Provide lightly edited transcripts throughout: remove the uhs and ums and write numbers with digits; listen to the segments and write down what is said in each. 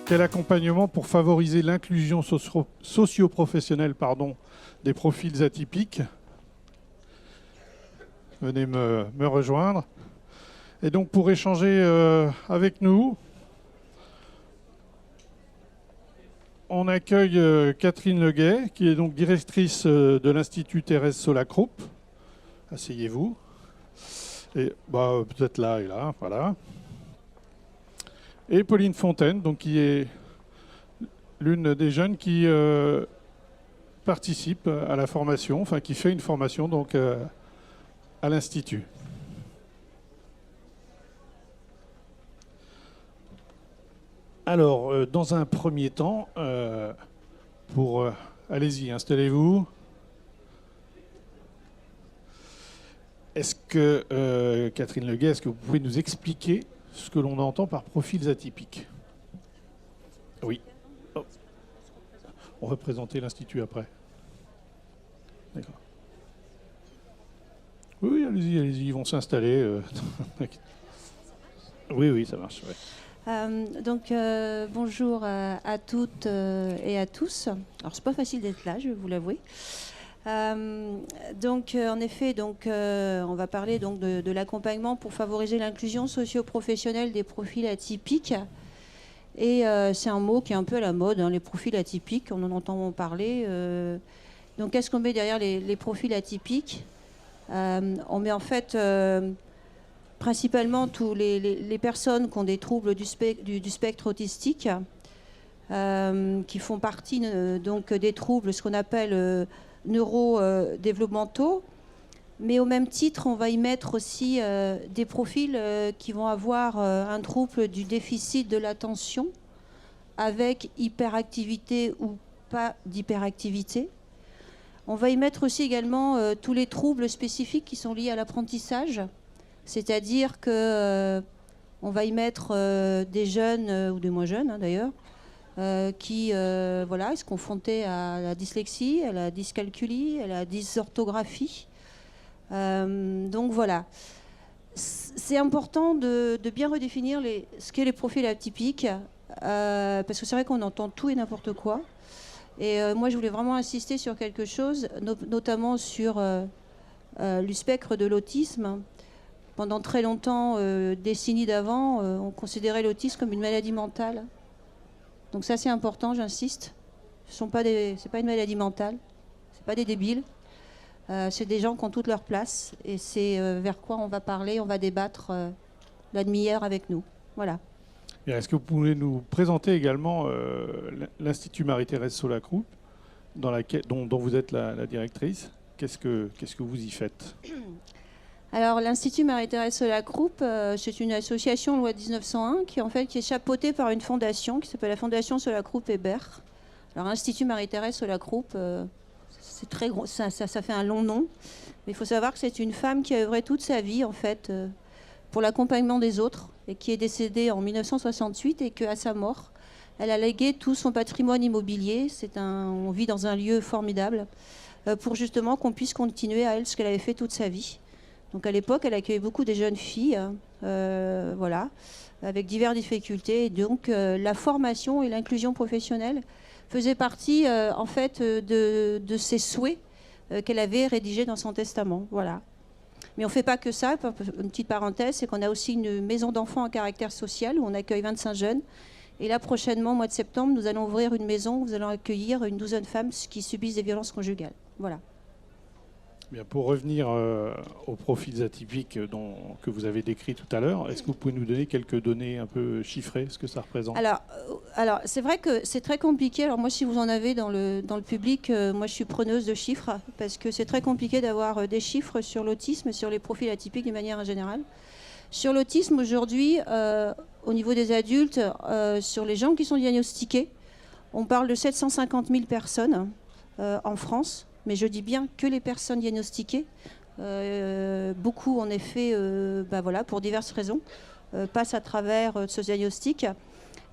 Quel accompagnement pour favoriser l'inclusion socio-professionnelle des profils atypiques? Venez me rejoindre. Et donc pour échanger avec nous, on accueille Catherine Leguet, qui est donc directrice de l'Institut Thérèse Solacroup. Asseyez-vous. Et peut-être là et là, voilà. Et Pauline Fontaine, donc, qui est l'une des jeunes qui participe à la formation, enfin qui fait une formation donc, à l'Institut. Alors, dans un premier temps, allez-y, installez-vous. Est-ce que, Catherine Leguet, est-ce que vous pouvez nous expliquer ce que l'on entend par profils atypiques? Oui. Oh. On va présenter l'Institut après. D'accord. Oui, allez-y, ils vont s'installer. Oui, ça marche. Ouais. Bonjour à toutes et à tous. Alors, c'est pas facile d'être là, je vais vous l'avouer. En effet, on va parler donc de l'accompagnement pour favoriser l'inclusion socio-professionnelle des profils atypiques. Et c'est un mot qui est un peu à la mode, hein, les profils atypiques, on en entend parler. Donc, qu'est-ce qu'on met derrière les profils atypiques? On met en fait principalement tous les personnes qui ont des troubles du spectre autistique, qui font partie donc des troubles, ce qu'on appelle neurodéveloppementaux, mais au même titre, on va y mettre aussi des profils qui vont avoir un trouble du déficit de l'attention avec hyperactivité ou pas d'hyperactivité. On va y mettre aussi également tous les troubles spécifiques qui sont liés à l'apprentissage, c'est-à-dire que on va y mettre des jeunes ou des moins jeunes hein, d'ailleurs, qui se confrontaient à la dyslexie, à la dyscalculie, à la dysorthographie. Donc voilà. C'est important de bien redéfinir ce qu'est les profils atypiques, parce que c'est vrai qu'on entend tout et n'importe quoi. Et moi, je voulais vraiment insister sur quelque chose, notamment sur le spectre de l'autisme. Pendant très longtemps, décennies d'avant, on considérait l'autisme comme une maladie mentale. Donc ça, c'est important, j'insiste. C'est pas une maladie mentale, c'est pas des débiles. C'est des gens qui ont toute leur place. Et c'est vers quoi on va parler, on va débattre la demi-heure avec nous. Voilà. Est-ce que vous pouvez nous présenter également l'Institut Marie-Thérèse Solacroup, dont vous êtes la directrice? Qu'est-ce que vous y faites? Alors, l'Institut Marie-Thérèse Solacroup, c'est une association loi 1901 qui est chapeautée par une fondation qui s'appelle la Fondation Solacroup Hébert. Alors, Institut Marie-Thérèse Solacroup, c'est très gros, ça fait un long nom, mais il faut savoir que c'est une femme qui a œuvré toute sa vie en fait pour l'accompagnement des autres et qui est décédée en 1968 et qu'à sa mort, elle a légué tout son patrimoine immobilier. On vit dans un lieu formidable pour justement qu'on puisse continuer à elle ce qu'elle avait fait toute sa vie. Donc à l'époque, elle accueillait beaucoup des jeunes filles, avec diverses difficultés. Et donc la formation et l'inclusion professionnelle faisaient partie de ses souhaits qu'elle avait rédigés dans son testament. Voilà. Mais on ne fait pas que ça. Une petite parenthèse, c'est qu'on a aussi une maison d'enfants à caractère social où on accueille 25 jeunes. Et là, prochainement, au mois de septembre, nous allons ouvrir une maison où nous allons accueillir une douzaine de femmes qui subissent des violences conjugales. Voilà. Bien, pour revenir aux profils atypiques que vous avez décrits tout à l'heure, est-ce que vous pouvez nous donner quelques données un peu chiffrées, ce que ça représente? Alors c'est vrai que c'est très compliqué. Alors moi, si vous en avez dans le public, moi je suis preneuse de chiffres, parce que c'est très compliqué d'avoir des chiffres sur l'autisme et sur les profils atypiques de manière générale. Sur l'autisme aujourd'hui, au niveau des adultes, sur les gens qui sont diagnostiqués, on parle de 750 000 personnes en France. Mais je dis bien que les personnes diagnostiquées, beaucoup en effet, pour diverses raisons, passent à travers ce diagnostic.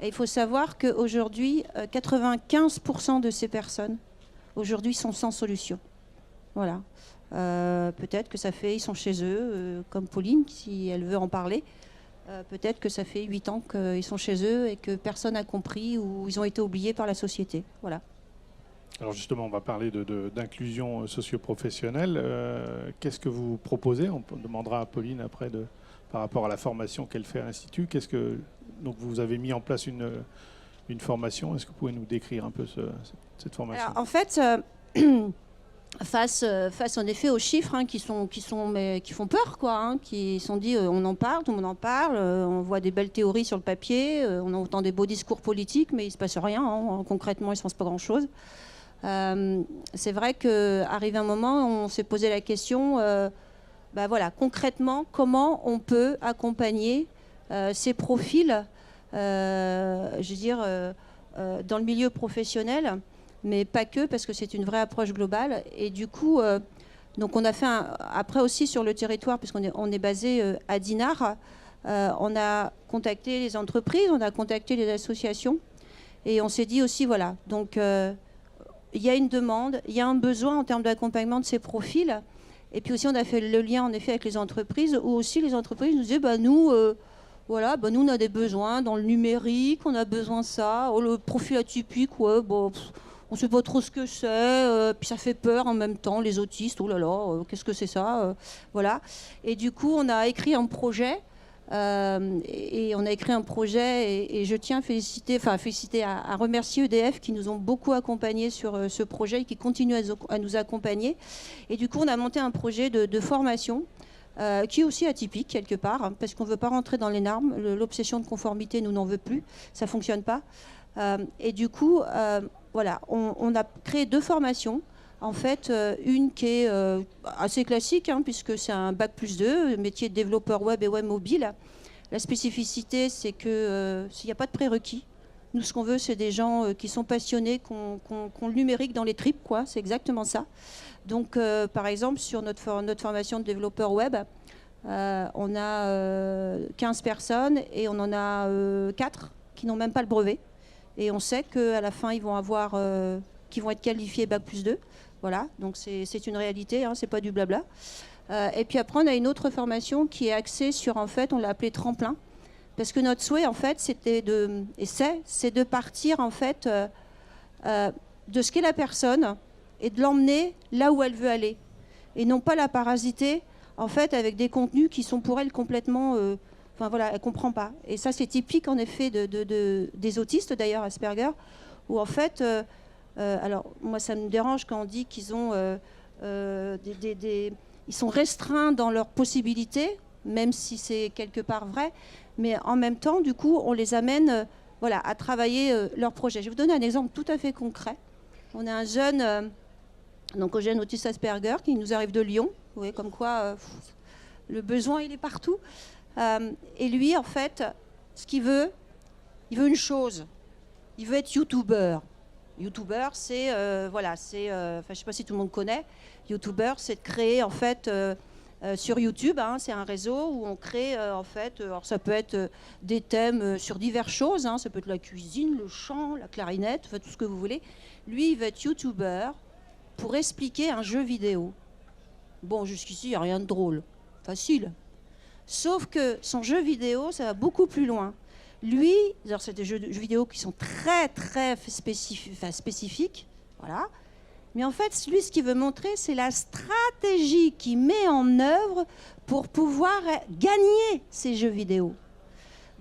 Et il faut savoir qu'aujourd'hui, 95% de ces personnes, aujourd'hui, sont sans solution. Voilà. Peut-être que ils sont chez eux, comme Pauline, si elle veut en parler. Peut-être que ça fait 8 ans qu'ils sont chez eux et que personne n'a compris ou ils ont été oubliés par la société. Voilà. Alors justement, on va parler d'inclusion socio-professionnelle. Qu'est-ce que vous proposez? On demandera à Pauline après par rapport à la formation qu'elle fait à l'Institut. Donc vous avez mis en place une formation. Est-ce que vous pouvez nous décrire un peu cette formation? Alors, en fait, face en effet aux chiffres qui font peur, quoi, qui sont dit on en parle, tout le monde en parle, on voit des belles théories sur le papier, on entend des beaux discours politiques, mais il ne se passe rien, concrètement il ne se passe pas grand-chose. C'est vrai qu'arrivé un moment, on s'est posé la question, voilà, concrètement, comment on peut accompagner ces profils, je veux dire, dans le milieu professionnel, mais pas que, parce que c'est une vraie approche globale. Et du coup, donc on a fait après aussi sur le territoire, puisqu'on est basé à Dinard, on a contacté les entreprises, on a contacté les associations, et on s'est dit aussi, voilà, donc il y a une demande, il y a un besoin en termes d'accompagnement de ces profils. Et puis aussi, on a fait le lien, en effet, avec les entreprises, où aussi les entreprises nous disaient, nous, on a des besoins dans le numérique, on a besoin de ça. Oh, le profil atypique, ouais, bon, on ne sait pas trop ce que c'est, puis ça fait peur en même temps, les autistes, oh là là, qu'est-ce que c'est ça, voilà. Et du coup, on a écrit un projet, et je tiens à remercier EDF qui nous ont beaucoup accompagnés sur ce projet et qui continuent à nous accompagner. Et du coup, on a monté un projet de formation qui est aussi atypique quelque part, parce qu'on ne veut pas rentrer dans les normes. L'obsession de conformité, nous n'en veut plus, ça ne fonctionne pas. Et du coup, voilà, on a créé 2 formations. En fait, une qui est assez classique, puisque c'est un bac+2, métier de développeur web et web mobile. La spécificité, c'est qu'il n'y a pas de prérequis. Nous, ce qu'on veut, c'est des gens qui sont passionnés, qui ont le numérique dans les tripes, quoi. C'est exactement ça. Donc, par exemple, sur notre formation de développeur web, on a 15 personnes et on en a 4 qui n'ont même pas le brevet. Et on sait qu'à la fin, ils vont être qualifiés bac+2. Voilà, donc c'est une réalité, c'est pas du blabla. Et puis après, on a une autre formation qui est axée sur, en fait, on l'a appelée tremplin. Parce que notre souhait, en fait, c'est de partir, en fait, de ce qu'est la personne et de l'emmener là où elle veut aller. Et non pas la parasiter, en fait, avec des contenus qui sont pour elle complètement... Enfin voilà, elle ne comprend pas. Et ça, c'est typique, en effet, des autistes, d'ailleurs, Asperger, où, en fait... alors, moi, ça me dérange quand on dit qu'ils ont ils sont restreints dans leurs possibilités, même si c'est quelque part vrai, mais en même temps, du coup, on les amène à travailler leur projet. Je vais vous donner un exemple tout à fait concret. On a un jeune, jeune autiste Asperger qui nous arrive de Lyon. Vous voyez, comme quoi le besoin, il est partout. Et lui, en fait, ce qu'il veut, il veut une chose. Il veut être youtubeur. YouTuber, c'est, je sais pas si tout le monde connaît. YouTuber, c'est de créer, en fait, sur YouTube, c'est un réseau où on crée, en fait, alors ça peut être des thèmes sur diverses choses, ça peut être la cuisine, le chant, la clarinette, tout ce que vous voulez. Lui, il va être YouTuber pour expliquer un jeu vidéo. Bon, jusqu'ici, il n'y a rien de drôle. Facile. Sauf que son jeu vidéo, ça va beaucoup plus loin. Lui, alors c'est des jeux vidéo qui sont très, très spécifiques, voilà. Mais en fait, lui, ce qu'il veut montrer, c'est la stratégie qu'il met en œuvre pour pouvoir gagner ces jeux vidéo.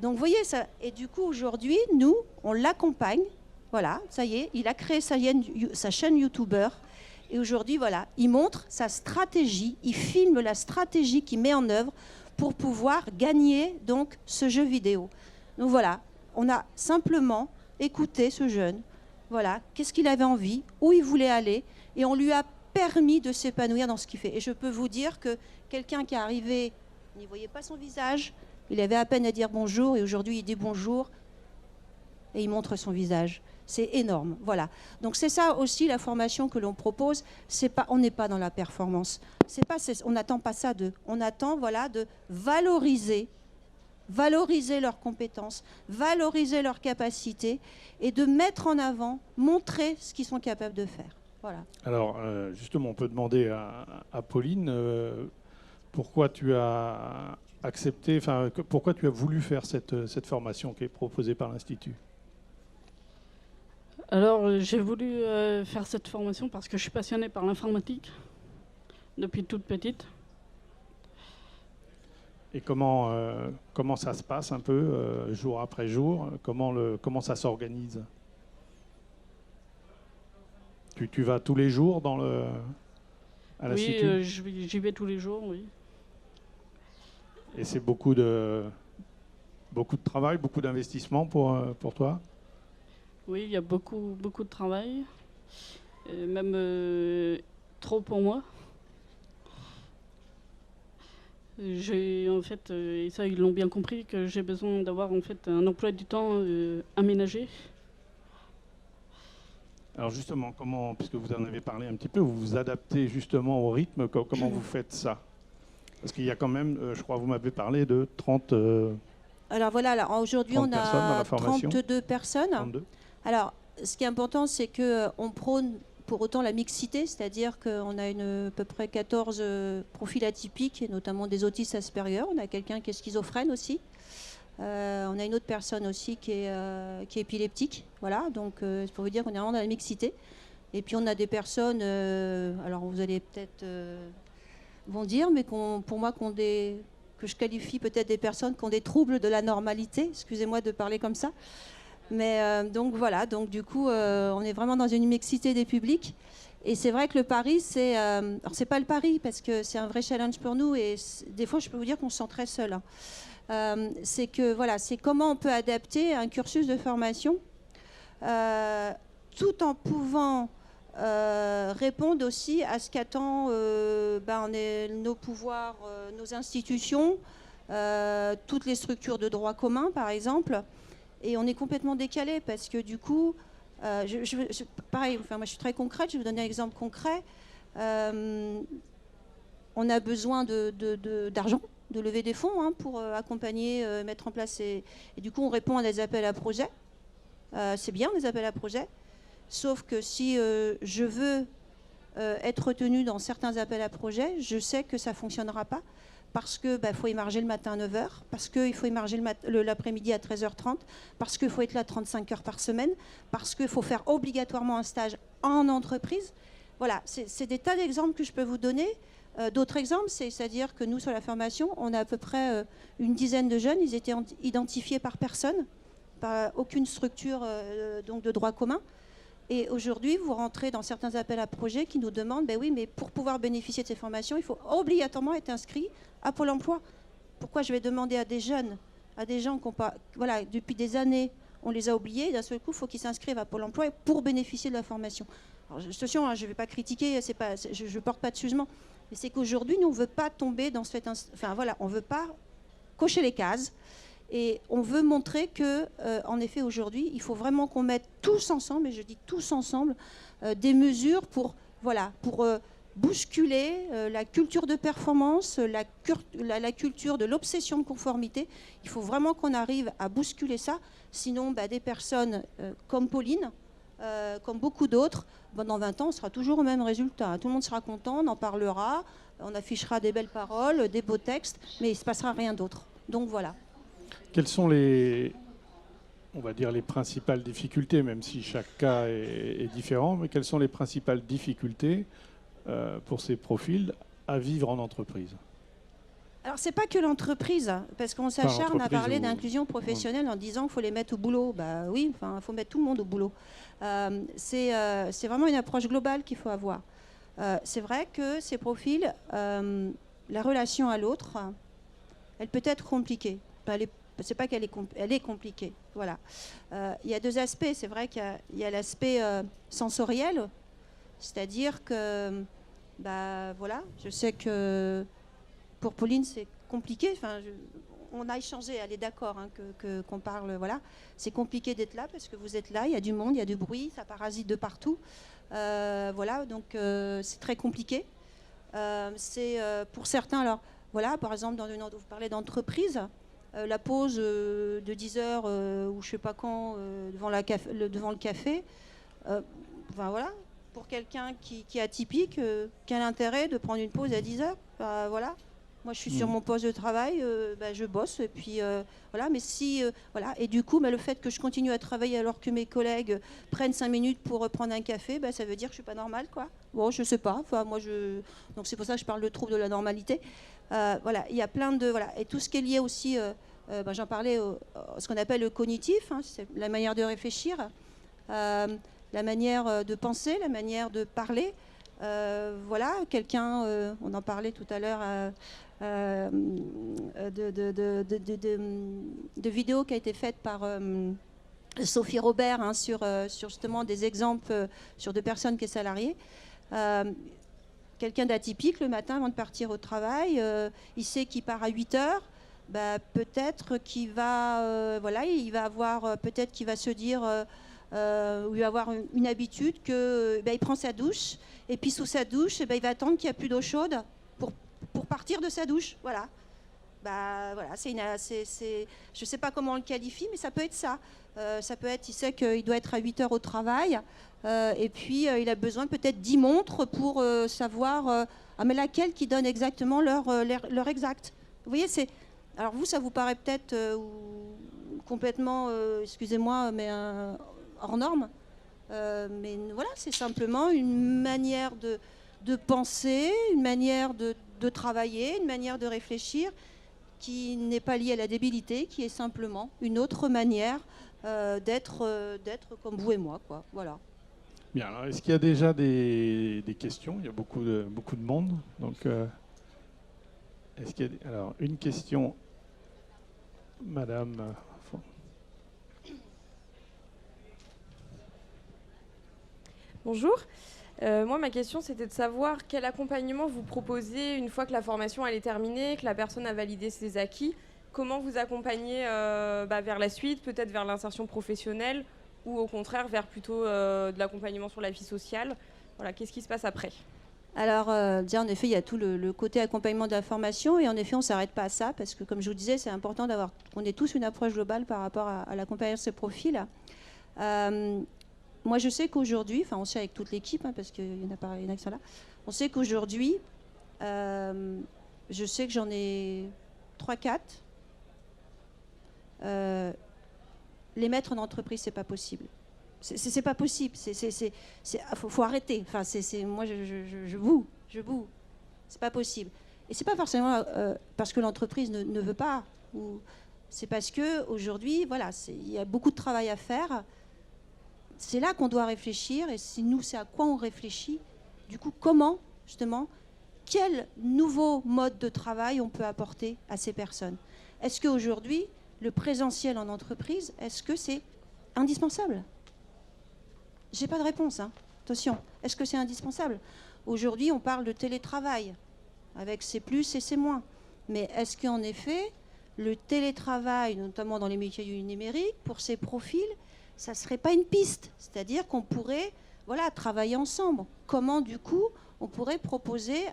Donc, vous voyez, ça. Et du coup, aujourd'hui, nous, on l'accompagne. Voilà, ça y est, il a créé sa chaîne YouTuber. Et aujourd'hui, voilà, il montre sa stratégie, il filme la stratégie qu'il met en œuvre pour pouvoir gagner donc ce jeu vidéo. Donc voilà, on a simplement écouté ce jeune, voilà, qu'est-ce qu'il avait envie, où il voulait aller, et on lui a permis de s'épanouir dans ce qu'il fait. Et je peux vous dire que quelqu'un qui est arrivé, n'y voyait pas son visage, il avait à peine à dire bonjour, et aujourd'hui il dit bonjour, et il montre son visage. C'est énorme, voilà. Donc c'est ça aussi la formation que l'on propose. On n'est pas dans la performance. On n'attend pas ça d'eux. On attend, de valoriser leurs compétences, valoriser leurs capacités et de mettre en avant, montrer ce qu'ils sont capables de faire. Voilà. Alors, justement, on peut demander à Pauline pourquoi tu as accepté, enfin, pourquoi tu as voulu faire cette formation qui est proposée par l'Institut? Alors, j'ai voulu faire cette formation parce que je suis passionnée par l'informatique depuis toute petite. Et comment ça se passe un peu, jour après jour? Comment ça s'organise? Tu vas tous les jours à l'Institut? Oui, j'y vais tous les jours, oui. Et c'est beaucoup de travail, beaucoup d'investissement pour toi? Oui, il y a beaucoup de travail, même trop pour moi. J'ai en fait, et ça ils l'ont bien compris, que j'ai besoin d'avoir en fait un emploi du temps aménagé. Alors justement, puisque vous en avez parlé un petit peu, vous vous adaptez justement au rythme, comment vous faites ça? Parce qu'il y a quand même, je crois que vous m'avez parlé de 30 Alors voilà, alors aujourd'hui 30 on personnes dans a la formation. 32 personnes. 32. Alors, ce qui est important, c'est qu'on prône pour autant la mixité, c'est-à-dire qu'on a à peu près 14 profils atypiques, et notamment des autistes Asperger. On a quelqu'un qui est schizophrène aussi. On a une autre personne aussi qui est épileptique. Voilà, donc c'est pour vous dire qu'on est vraiment dans la mixité. Et puis on a des personnes, alors vous allez peut-être vont dire, mais pour moi, que je qualifie peut-être des personnes qui ont des troubles de la normalité. Excusez-moi de parler comme ça. Mais donc voilà, donc du coup, on est vraiment dans une mixité des publics. Et c'est vrai que le pari, alors c'est pas le pari parce que c'est un vrai challenge pour nous. Et des fois, je peux vous dire qu'on se sent très seul. C'est que voilà, c'est comment on peut adapter un cursus de formation tout en pouvant répondre aussi à ce qu'attend nos pouvoirs, nos institutions, toutes les structures de droit commun, par exemple. Et on est complètement décalé parce que du coup, pareil, enfin, moi je suis très concrète, je vais vous donner un exemple concret. On a besoin d'argent, de lever des fonds pour accompagner, mettre en place. Et du coup, on répond à des appels à projets. C'est bien, des appels à projets. Sauf que si je veux être retenu dans certains appels à projets, je sais que ça ne fonctionnera pas. Parce qu'il faut émarger le matin à 9h, parce qu'il faut émarger l'après-midi à 13h30, parce qu'il faut être là 35 heures par semaine, parce qu'il faut faire obligatoirement un stage en entreprise. Voilà, c'est des tas d'exemples que je peux vous donner. D'autres exemples, c'est-à-dire que nous, sur la formation, on a à peu près une dizaine de jeunes. Ils étaient identifiés par personne, par aucune structure donc de droit commun. Et aujourd'hui, vous rentrez dans certains appels à projets qui nous demandent, ben oui, mais pour pouvoir bénéficier de ces formations, il faut obligatoirement être inscrit à Pôle emploi. Pourquoi je vais demander à des jeunes, à des gens qui n'ont pas, voilà, depuis des années, on les a oubliés, d'un seul coup, il faut qu'ils s'inscrivent à Pôle emploi pour bénéficier de la formation. Alors, attention, je ne vais pas critiquer, je ne porte pas de jugement, mais c'est qu'aujourd'hui, nous, on ne veut pas tomber dans on ne veut pas cocher les cases. Et on veut montrer que, en effet, aujourd'hui, il faut vraiment qu'on mette tous ensemble, et je dis tous ensemble, des mesures pour bousculer la culture de performance, la culture de l'obsession de conformité. Il faut vraiment qu'on arrive à bousculer ça. Sinon, des personnes comme Pauline, comme beaucoup d'autres, dans 20 ans, on sera toujours au même résultat. Tout le monde sera content, on en parlera, on affichera des belles paroles, des beaux textes, mais il ne se passera rien d'autre. Donc voilà. Quelles sont on va dire les principales difficultés, même si chaque cas est différent, mais quelles sont les principales difficultés pour ces profils à vivre en entreprise? Alors, c'est pas que l'entreprise, parce qu'on s'acharne à parler d'inclusion professionnelle en disant qu'il faut les mettre au boulot. Bah oui, enfin, il faut mettre tout le monde au boulot. C'est vraiment une approche globale qu'il faut avoir. C'est vrai que ces profils, la relation à l'autre, elle peut être compliquée. C'est pas qu'elle elle est compliquée. Voilà. Il y a deux aspects. C'est vrai qu'il y a l'aspect sensoriel, c'est-à-dire que, voilà, je sais que pour Pauline c'est compliqué. Enfin, on a échangé, elle est d'accord qu'on parle. Voilà, c'est compliqué d'être là parce que vous êtes là. Il y a du monde, il y a du bruit, ça parasite de partout. Voilà, donc c'est très compliqué. C'est pour certains. Alors, voilà, par exemple, vous parlez d'entreprise. La pause de 10h ou je ne sais pas quand devant le café, voilà, pour quelqu'un qui est atypique, quel intérêt de prendre une pause à 10h voilà. Moi, je suis sur mon poste de travail, je bosse, et puis voilà. Mais si, voilà. Et du coup, le fait que je continue à travailler alors que mes collègues prennent 5 minutes pour prendre un café, ça veut dire que je suis pas normale, quoi. Bon, je sais pas. Enfin, donc c'est pour ça que je parle de trouble de la normalité. Voilà, il y a plein de voilà, et tout ce qui est lié aussi. J'en parlais, ce qu'on appelle le cognitif, hein, c'est la manière de réfléchir, la manière de penser, la manière de parler. Voilà, quelqu'un, on en parlait tout à l'heure. De vidéos qui a été faite par Sophie Robert, hein, sur justement des exemples sur deux personnes qui sont salariées. Quelqu'un d'atypique le matin avant de partir au travail, il sait qu'il part à 8 heures, peut-être qu'il va, il va avoir, peut-être qu'il va se dire, ou il va avoir une habitude que, il prend sa douche, et puis sous sa douche, il va attendre qu'il n'y a plus d'eau chaude pour partir de sa douche, voilà. Voilà, je ne sais pas comment on le qualifie, mais ça peut être ça. Ça peut être, il sait qu'il doit être à 8 heures au travail, et puis il a besoin peut-être 10 montres pour savoir, mais laquelle qui donne exactement l'heure exacte. Vous voyez, alors vous, ça vous paraît peut-être complètement, excusez-moi, mais hors norme. Mais voilà, c'est simplement une manière de penser, une manière de travailler, une manière de réfléchir qui n'est pas liée à la débilité, qui est simplement une autre manière d'être comme vous et moi, quoi. Voilà. Bien, alors est-ce qu'il y a déjà des questions? Il y a beaucoup de monde. Donc, est-ce qu'il y a alors, une question, Madame. Bonjour. Moi, ma question, c'était de savoir quel accompagnement vous proposez une fois que la formation elle est terminée, que la personne a validé ses acquis. Comment vous accompagnez vers la suite, peut-être vers l'insertion professionnelle ou au contraire vers plutôt de l'accompagnement sur la vie sociale. Voilà, qu'est-ce qui se passe après? Alors, déjà, en effet, il y a tout le côté accompagnement de la formation, et en effet, on ne s'arrête pas à ça, parce que, comme je vous disais, c'est important qu'on ait tous une approche globale par rapport à l'accompagnement de ces profils. Moi, je sais qu'aujourd'hui, on sait avec toute l'équipe, hein, parce qu'il y en a qui sont là, on sait qu'aujourd'hui, je sais que j'en ai 3-4. Les mettre en entreprise, c'est pas possible. C'est pas possible. Faut arrêter. Enfin, moi, je boue. C'est pas possible. Et c'est pas forcément parce que l'entreprise ne veut pas. C'est parce que aujourd'hui, voilà, il y a beaucoup de travail à faire. C'est là qu'on doit réfléchir. Et si nous, c'est à quoi on réfléchit. Du coup, comment, justement, quel nouveau mode de travail on peut apporter à ces personnes? Est-ce qu'aujourd'hui, le présentiel en entreprise, est-ce que c'est indispensable? J'ai pas de réponse, hein. Attention, est-ce que c'est indispensable? Aujourd'hui, on parle de télétravail, avec ses plus et ses moins. Mais est-ce qu'en effet, le télétravail, notamment dans les métiers du numérique, pour ces profils, ça ne serait pas une piste? C'est-à-dire qu'on pourrait travailler ensemble. Comment, du coup, on pourrait proposer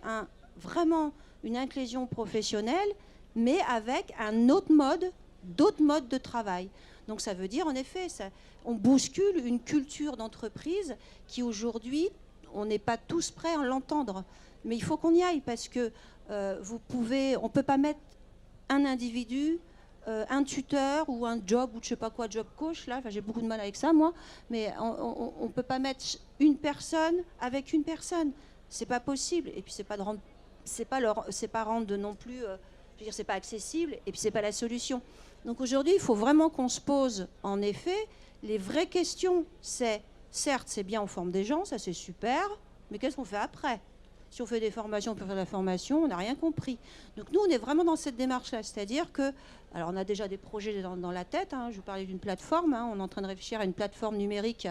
vraiment une inclusion professionnelle, mais avec d'autres modes de travail. Donc ça veut dire, en effet, on bouscule une culture d'entreprise qui, aujourd'hui, on n'est pas tous prêts à l'entendre. Mais il faut qu'on y aille, parce que on ne peut pas mettre un individu, un tuteur ou un job, ou je ne sais pas quoi, job coach, là, j'ai beaucoup de mal avec ça, moi, mais on ne peut pas mettre une personne avec une personne. C'est pas possible. Et puis c'est pas rendre non plus, je veux dire, c'est pas accessible, et puis c'est pas la solution. Donc aujourd'hui, il faut vraiment qu'on se pose, en effet, les vraies questions. Certes, c'est bien, on forme des gens, ça c'est super, mais qu'est-ce qu'on fait après? Si on fait des formations pour faire de la formation, on n'a rien compris. Donc nous, on est vraiment dans cette démarche-là, c'est-à-dire que, alors on a déjà des projets dans la tête, hein, je vous parlais d'une plateforme, hein, on est en train de réfléchir à une plateforme numérique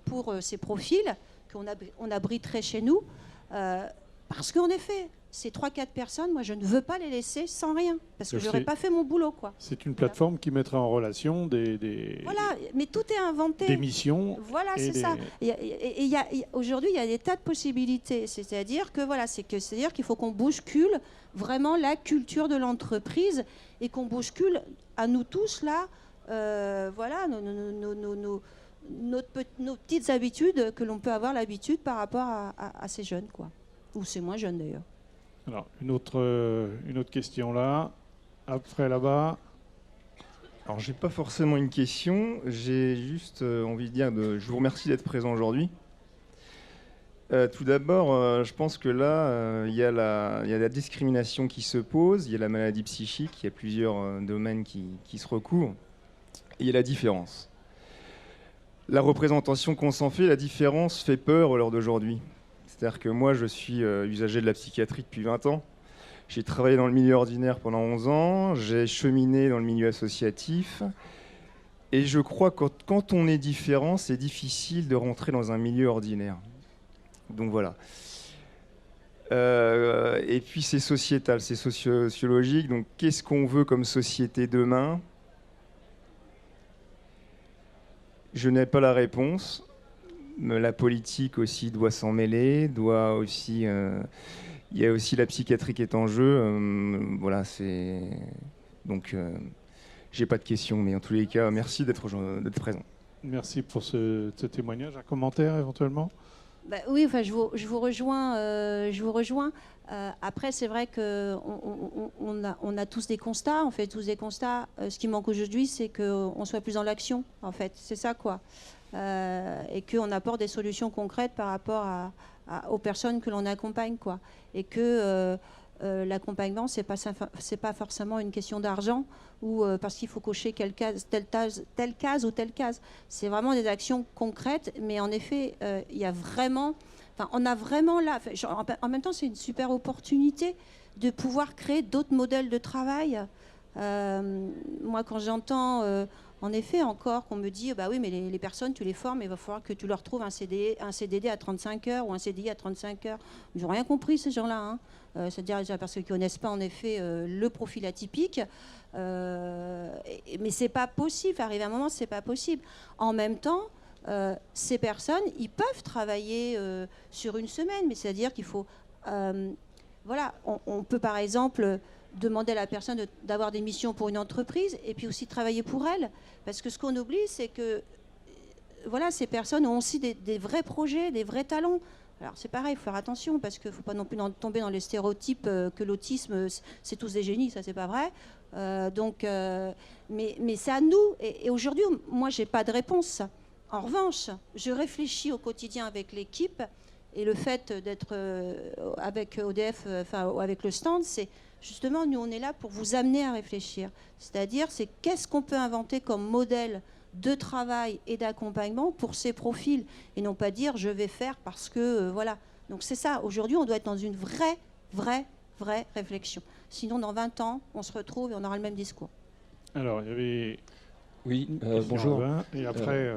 pour ces profils qu'on abriterait chez nous, parce qu'en effet, ces 3-4 personnes, moi je ne veux pas les laisser sans rien, parce que je n'aurais pas fait mon boulot, quoi. C'est une plateforme qui mettrait en relation des voilà, mais tout est inventé. Des missions. Voilà, c'est ça. Et aujourd'hui, il y a des tas de possibilités. C'est-à-dire c'est-à-dire qu'il faut qu'on bouscule vraiment la culture de l'entreprise, et qu'on bouscule à nous tous là, nos petites habitudes que l'on peut avoir l'habitude par rapport à ces jeunes, quoi. Ou c'est moins jeunes d'ailleurs. Alors, une autre question là. Après, là-bas. Alors, j'ai pas forcément une question, j'ai juste envie de dire je vous remercie d'être présent aujourd'hui. Tout d'abord, je pense que là, il y a la discrimination qui se pose, il y a la maladie psychique, il y a plusieurs domaines qui se recouvrent, et il y a la différence. La représentation qu'on s'en fait, la différence fait peur à l'heure d'aujourd'hui. C'est-à-dire que moi, je suis usager de la psychiatrie depuis 20 ans. J'ai travaillé dans le milieu ordinaire pendant 11 ans, j'ai cheminé dans le milieu associatif. Et je crois que quand on est différent, c'est difficile de rentrer dans un milieu ordinaire. Donc voilà. Et puis c'est sociétal, c'est sociologique. Donc qu'est-ce qu'on veut comme société demain ? Je n'ai pas la réponse. Mais la politique aussi doit s'en mêler, doit aussi... il y a aussi la psychiatrie qui est en jeu. Voilà, c'est... Donc, j'ai pas de questions, mais en tous les cas, merci d'être présent. Merci pour ce témoignage. Un commentaire éventuellement ? Bah, oui, enfin, je vous rejoins. Après, c'est vrai qu'on a tous des constats. On fait tous des constats. Ce qui manque aujourd'hui, c'est qu'on soit plus dans l'action, en fait. C'est ça, quoi. Et qu'on apporte des solutions concrètes par rapport aux personnes que l'on accompagne, quoi. Et que l'accompagnement, c'est pas forcément une question d'argent ou parce qu'il faut cocher telle case ou telle case. C'est vraiment des actions concrètes, mais en effet, il y a vraiment... Enfin, on a vraiment là... En même temps, c'est une super opportunité de pouvoir créer d'autres modèles de travail. Moi, quand j'entends... en effet, encore qu'on me dit, bah oui, mais les personnes, tu les formes, il va falloir que tu leur trouves un CDD à 35 heures ou un CDI à 35 heures. Ils n'ont rien compris, ces gens-là. Hein. C'est-à-dire déjà parce qu'ils ne connaissent pas, en effet, le profil atypique. Mais ce n'est pas possible. Arrivé à un moment, ce n'est pas possible. En même temps, ces personnes, ils peuvent travailler sur une semaine. Mais c'est-à-dire qu'il faut... voilà, on peut, par exemple... demander à la personne d'avoir des missions pour une entreprise et puis aussi travailler pour elle. Parce que ce qu'on oublie, c'est que voilà, ces personnes ont aussi des vrais projets, des vrais talents. Alors c'est pareil, il faut faire attention parce qu'il ne faut pas non plus tomber dans les stéréotypes que l'autisme, c'est tous des génies, ça c'est pas vrai. Mais c'est à nous. Et aujourd'hui, moi, j'ai pas de réponse. En revanche, je réfléchis au quotidien avec l'équipe et le fait d'être avec ODF, avec le stand, c'est justement, nous, on est là pour vous amener à réfléchir. C'est-à-dire, c'est qu'est-ce qu'on peut inventer comme modèle de travail et d'accompagnement pour ces profils et non pas dire je vais faire parce que voilà. Donc c'est ça. Aujourd'hui, on doit être dans une vraie réflexion. Sinon, dans 20 ans, on se retrouve et on aura le même discours. Alors, il y avait... Oui, bonjour. Et après...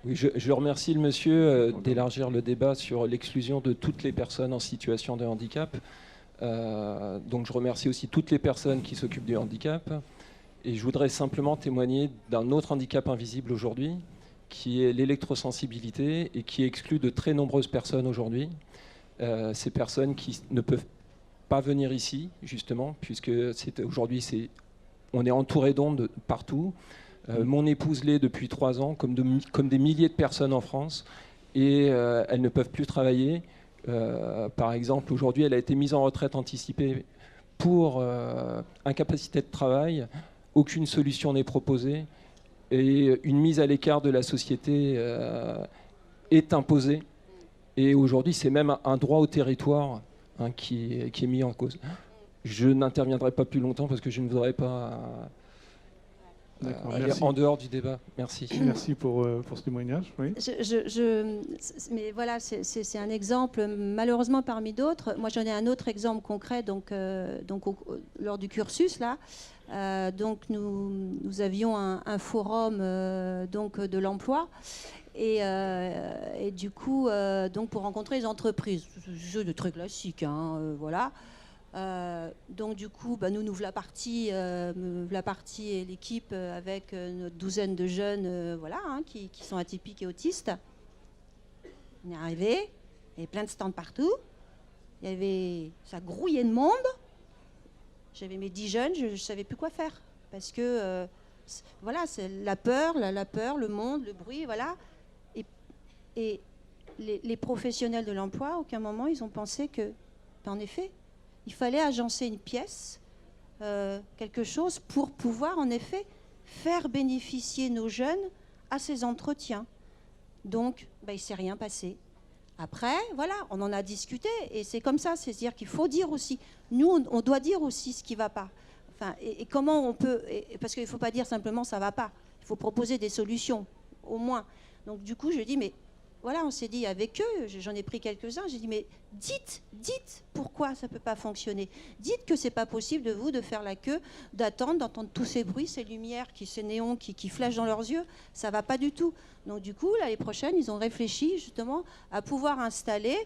Oui, je remercie le monsieur d'élargir le débat sur l'exclusion de toutes les personnes en situation de handicap. Donc je remercie aussi toutes les personnes qui s'occupent du handicap. Et je voudrais simplement témoigner d'un autre handicap invisible aujourd'hui, qui est l'électrosensibilité et qui exclut de très nombreuses personnes aujourd'hui. Ces personnes qui ne peuvent pas venir ici, justement, puisque aujourd'hui on est entouré d'ondes partout. Mon épouse l'est depuis 3 ans, comme des milliers de personnes en France, et elles ne peuvent plus travailler. Par exemple, aujourd'hui, elle a été mise en retraite anticipée pour incapacité de travail. Aucune solution n'est proposée et une mise à l'écart de la société est imposée. Et aujourd'hui, c'est même un droit au territoire qui est mis en cause. Je n'interviendrai pas plus longtemps parce que je ne voudrais pas aller en dehors du débat. Merci. Merci pour ce témoignage. Oui. Mais voilà, c'est un exemple, malheureusement parmi d'autres. Moi, j'en ai un autre exemple concret. Lors du cursus, là, nous avions un forum de l'emploi. Et du coup, pour rencontrer les entreprises, jeu de très classique, voilà. Donc du coup, nous voilà partie et l'équipe avec notre douzaine de jeunes, qui sont atypiques et autistes. On est arrivé, il y avait plein de stands partout. Ça grouillait de monde. J'avais mes 10 jeunes, je savais plus quoi faire parce que c'est la peur, le monde, le bruit, voilà. Et les professionnels de l'emploi, à aucun moment ils ont pensé que, en effet, Il fallait agencer une pièce, quelque chose pour pouvoir en effet faire bénéficier nos jeunes à ces entretiens. Donc, il ne s'est rien passé. Après, voilà, on en a discuté et c'est comme ça, c'est-à-dire qu'il faut dire aussi, nous, on doit dire aussi ce qui ne va pas. Enfin, et comment on peut, parce qu'il ne faut pas dire simplement ça ne va pas, il faut proposer des solutions, au moins. Donc du coup, je dis, mais voilà, on s'est dit avec eux, j'en ai pris quelques-uns, j'ai dit, mais dites pourquoi ça ne peut pas fonctionner. Dites que ce n'est pas possible de faire la queue, d'attendre, d'entendre tous ces bruits, ces lumières, ces néons qui flashent dans leurs yeux, ça ne va pas du tout. Donc du coup, l'année prochaine, ils ont réfléchi justement à pouvoir installer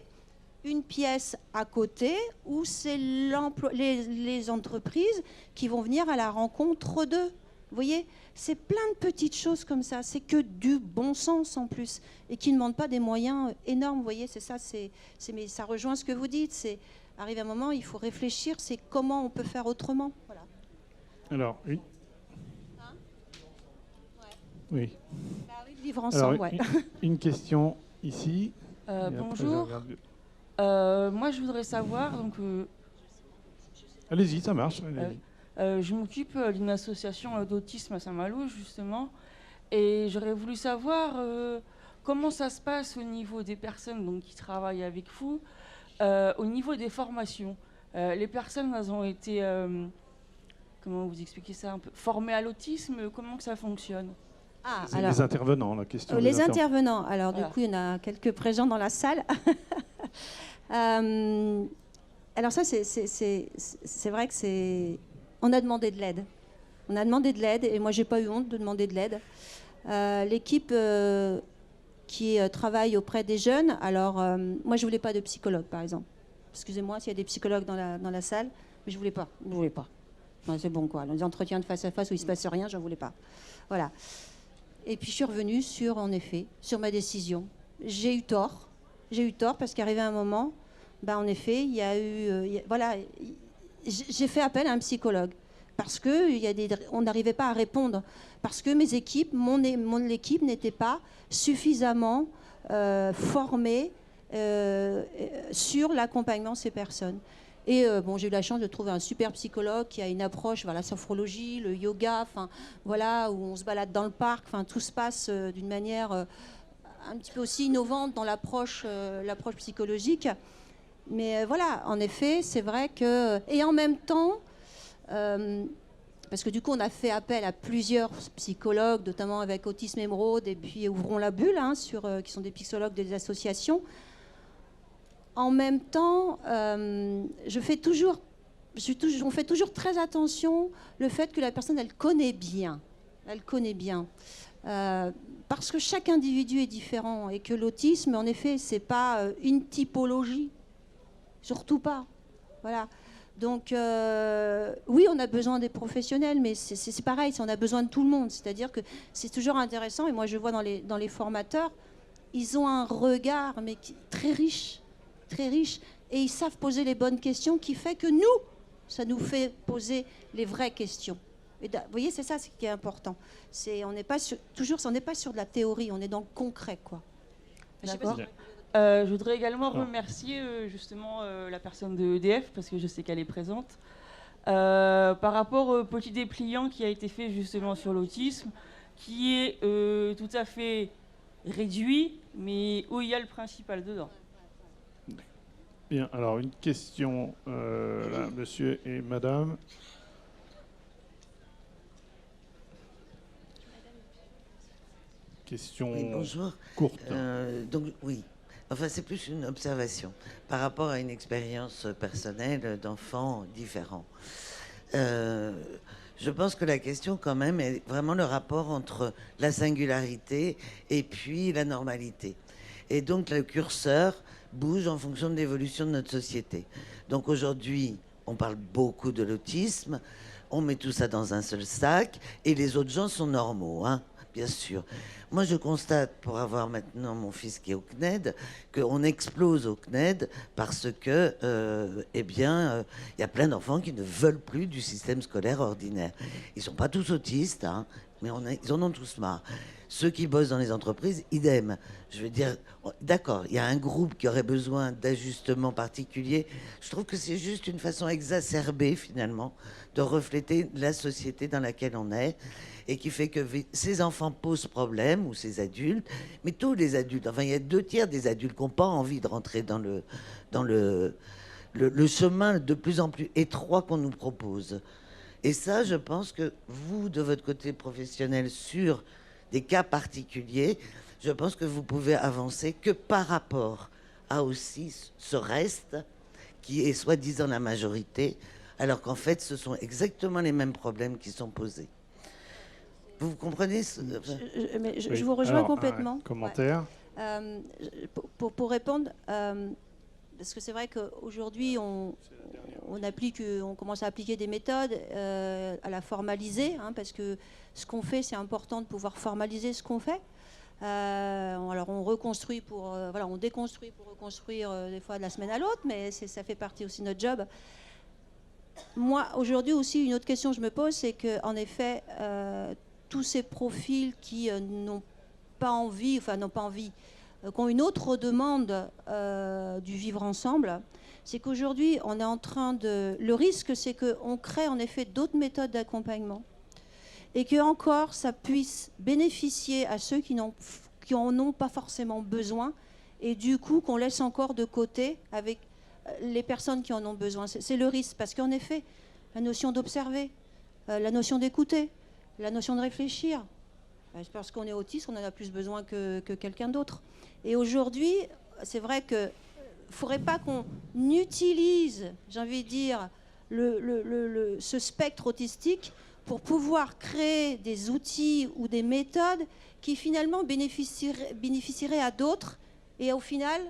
une pièce à côté où c'est les entreprises qui vont venir à la rencontre d'eux. Vous voyez, c'est plein de petites choses comme ça, c'est que du bon sens en plus, et qui ne demandent pas des moyens énormes. Vous voyez, c'est ça, mais ça rejoint ce que vous dites, c'est arrive un moment, il faut réfléchir, c'est comment on peut faire autrement. Voilà. Alors, oui. Hein Oui. Bah oui, vivre ensemble, Alors, ouais. une question ici. Et après, Bonjour. je regarde. Moi, je voudrais savoir, donc, Allez-y, ça marche. Allez-y. je m'occupe d'une association d'autisme à Saint-Malo, justement, et j'aurais voulu savoir comment ça se passe au niveau des personnes donc, qui travaillent avec vous, au niveau des formations. Les personnes, elles ont été, comment vous expliquer ça un peu, formées à l'autisme, comment que ça fonctionne? C'est les intervenants, la question. Les intervenants. Alors, Voilà. du coup, il y en a quelques présents dans la salle. Alors ça, c'est vrai que c'est... On a demandé de l'aide. On a demandé de l'aide, et moi, j'ai pas eu honte de demander de l'aide. L'équipe qui travaille auprès des jeunes, alors, moi, je voulais pas de psychologue, par exemple. Excusez-moi s'il y a des psychologues dans la salle, mais je voulais pas. Je voulais pas. Ouais, c'est bon, quoi. Les entretiens de face à face où il se passe rien, j'en voulais pas. Voilà. Et puis je suis revenue en effet, sur ma décision. J'ai eu tort parce qu'arrivé un moment, en effet, il y a eu, voilà, j'ai fait appel à un psychologue parce que on n'arrivait pas à répondre, parce que mes équipes, mon équipe n'était pas suffisamment formée sur l'accompagnement de ces personnes. Et j'ai eu la chance de trouver un super psychologue qui a une approche, la sophrologie, le yoga, voilà, où on se balade dans le parc, tout se passe d'une manière un petit peu aussi innovante dans l'approche psychologique. Mais voilà, en effet, c'est vrai que... Et en même temps, parce que du coup, on a fait appel à plusieurs psychologues, notamment avec Autisme Émeraude et puis Ouvrons la Bulle, qui sont des psychologues des associations. En même temps, on fait toujours très attention le fait que la personne, elle connaît bien. Parce que chaque individu est différent et que l'autisme, en effet, c'est pas une typologie. Surtout pas. Voilà. Donc, oui, on a besoin des professionnels, mais c'est pareil, on a besoin de tout le monde. C'est-à-dire que c'est toujours intéressant, et moi je vois dans les formateurs, ils ont un regard mais très riche, et ils savent poser les bonnes questions, qui fait que nous, ça nous fait poser les vraies questions. Et vous voyez, c'est ça ce qui est important. On n'est pas sur de la théorie, on est dans le concret, quoi. D'accord. Je voudrais également remercier justement la personne de EDF, parce que je sais qu'elle est présente, par rapport au petit dépliant qui a été fait justement sur l'autisme, qui est tout à fait réduit, mais où il y a le principal dedans. Bien, alors une question, là, monsieur et madame. Question oui, bonjour. Courte. Donc, oui. Enfin, c'est plus une observation par rapport à une expérience personnelle d'enfants différents. Je pense que la question, quand même, est vraiment le rapport entre la singularité et puis la normalité. Et donc, le curseur bouge en fonction de l'évolution de notre société. Donc, aujourd'hui, on parle beaucoup de l'autisme, on met tout ça dans un seul sac, et les autres gens sont normaux, hein, bien sûr. Moi, je constate, pour avoir maintenant mon fils qui est au CNED, qu'on explose au CNED parce que, il y a plein d'enfants qui ne veulent plus du système scolaire ordinaire. Ils ne sont pas tous autistes, hein, Mais ils en ont tous marre. Ceux qui bossent dans les entreprises, idem. Je veux dire, d'accord, il y a un groupe qui aurait besoin d'ajustements particuliers. Je trouve que c'est juste une façon exacerbée, finalement, de refléter la société dans laquelle on est et qui fait que ces enfants posent problème, ou ces adultes, mais tous les adultes, enfin, il y a 2/3 des adultes qui n'ont pas envie de rentrer dans le chemin de plus en plus étroit qu'on nous propose. Et ça, je pense que vous, de votre côté professionnel, sur des cas particuliers, je pense que vous pouvez avancer que par rapport à aussi ce reste qui est soi-disant la majorité, alors qu'en fait, ce sont exactement les mêmes problèmes qui sont posés. Vous comprenez je vous rejoins complètement. Commentaire. Ouais. Pour répondre, parce que c'est vrai qu'aujourd'hui, on commence à appliquer des méthodes, à la formaliser, hein, parce que ce qu'on fait, c'est important de pouvoir formaliser ce qu'on fait. Alors on reconstruit on déconstruit pour reconstruire des fois de la semaine à l'autre, mais ça fait partie aussi de notre job. Moi, aujourd'hui aussi, une autre question que je me pose, c'est qu'en effet, tous ces profils qui n'ont pas envie, qui ont une autre demande du vivre ensemble, c'est qu'aujourd'hui, on est en train de... Le risque, c'est qu'on crée en effet d'autres méthodes d'accompagnement et que encore ça puisse bénéficier à ceux qui en ont pas forcément besoin, et du coup qu'on laisse encore de côté avec les personnes qui en ont besoin. C'est le risque, parce qu'en effet, la notion d'observer, la notion d'écouter, la notion de réfléchir, parce qu'on est autiste, on en a plus besoin que quelqu'un d'autre. Et aujourd'hui, c'est vrai que ne faudrait pas qu'on utilise, j'ai envie de dire, ce spectre autistique pour pouvoir créer des outils ou des méthodes qui finalement bénéficieraient à d'autres, et au final,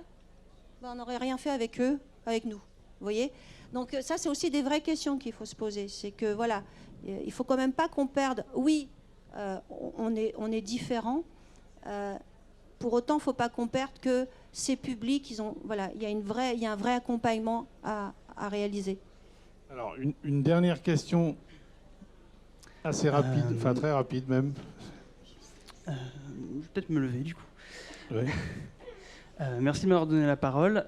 on n'aurait rien fait avec eux, avec nous. Vous voyez ? Donc ça, c'est aussi des vraies questions qu'il faut se poser. C'est que voilà, il ne faut quand même pas qu'on perde. Oui, on est différents. Pour autant, il ne faut pas qu'on perde que ces publics, il y a un vrai accompagnement à réaliser. Alors, une dernière question assez rapide, enfin très rapide même. Je vais peut-être me lever du coup. Oui. Merci de m'avoir donné la parole.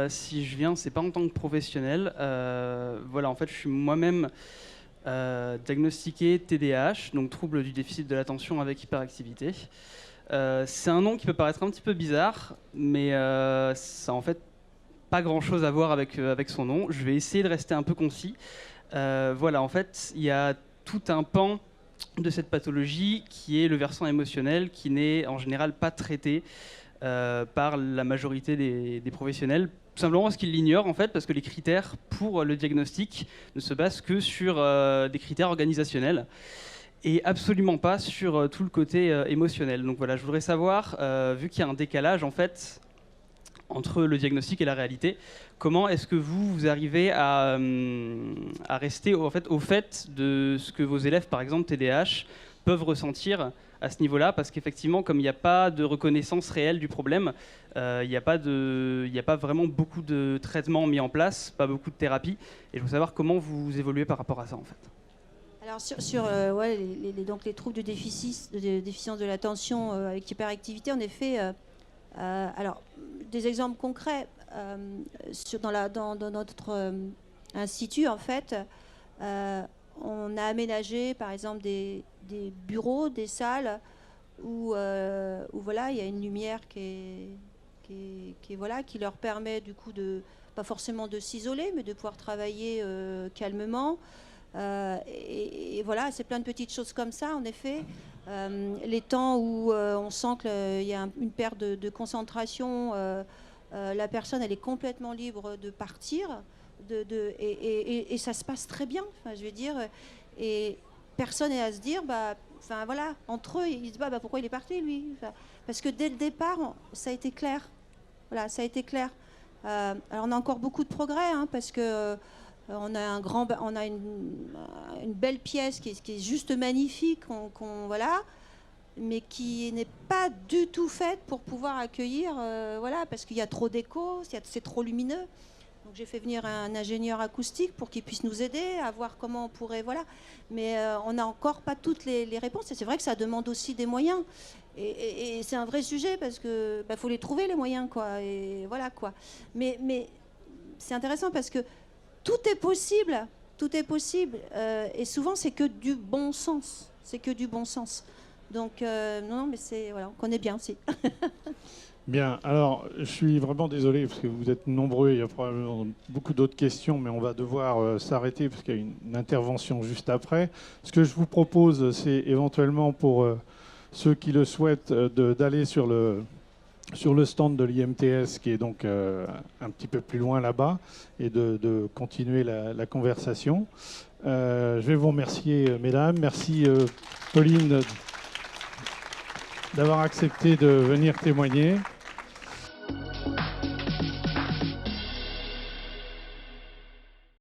Si je viens, c'est pas en tant que professionnel. En fait, je suis moi-même diagnostiqué TDAH, donc trouble du déficit de l'attention avec hyperactivité. C'est un nom qui peut paraître un petit peu bizarre, mais ça en fait pas grand-chose à voir avec son nom. Je vais essayer de rester un peu concis. En fait, il y a tout un pan de cette pathologie qui est le versant émotionnel, qui n'est en général pas traité par la majorité des professionnels, tout simplement parce qu'ils l'ignorent en fait, parce que les critères pour le diagnostic ne se basent que sur des critères organisationnels et absolument pas sur tout le côté émotionnel. Donc voilà, je voudrais savoir, vu qu'il y a un décalage en fait entre le diagnostic et la réalité, comment est-ce que vous arrivez à rester au fait de ce que vos élèves, par exemple TDAH, peuvent ressentir à ce niveau-là, parce qu'effectivement, comme il n'y a pas de reconnaissance réelle du problème, il n'y a pas vraiment beaucoup de traitements mis en place, pas beaucoup de thérapie, et je veux savoir comment vous évoluez par rapport à ça en fait. Alors sur les troubles de déficience de l'attention avec hyperactivité, en effet, alors des exemples concrets, dans notre institut, en fait, on a aménagé par exemple des bureaux, des salles où il y a une lumière qui leur permet du coup pas forcément de s'isoler, mais de pouvoir travailler calmement. Et voilà, c'est plein de petites choses comme ça, en effet. Les temps où on sent qu'il y a une perte de concentration, la personne elle est complètement libre de partir, et ça se passe très bien. Enfin, je veux dire, et personne n'est à se dire, entre eux, ils se disent pourquoi il est parti lui, parce que dès le départ, ça a été clair. Voilà, ça a été clair. Alors on a encore beaucoup de progrès, hein, parce que on a une belle pièce qui est juste magnifique, mais qui n'est pas du tout faite pour pouvoir accueillir, parce qu'il y a trop d'écho, c'est trop lumineux. Donc j'ai fait venir un ingénieur acoustique pour qu'il puisse nous aider à voir comment on pourrait, voilà. Mais on n'a encore pas toutes les réponses. Et c'est vrai que ça demande aussi des moyens. Et c'est un vrai sujet parce que faut les trouver les moyens, quoi. Et voilà, quoi. Mais c'est intéressant parce que tout est possible. Tout est possible. Et souvent c'est que du bon sens. C'est que du bon sens. Donc non, mais c'est voilà, on connaît bien aussi. Bien, alors je suis vraiment désolé parce que vous êtes nombreux, il y a probablement beaucoup d'autres questions, mais on va devoir s'arrêter parce qu'il y a une intervention juste après. Ce que je vous propose, c'est éventuellement pour ceux qui le souhaitent d'aller sur le stand de l'IMTS qui est donc un petit peu plus loin là-bas et de continuer la conversation. Je vais vous remercier, mesdames. Merci Pauline d'avoir accepté de venir témoigner.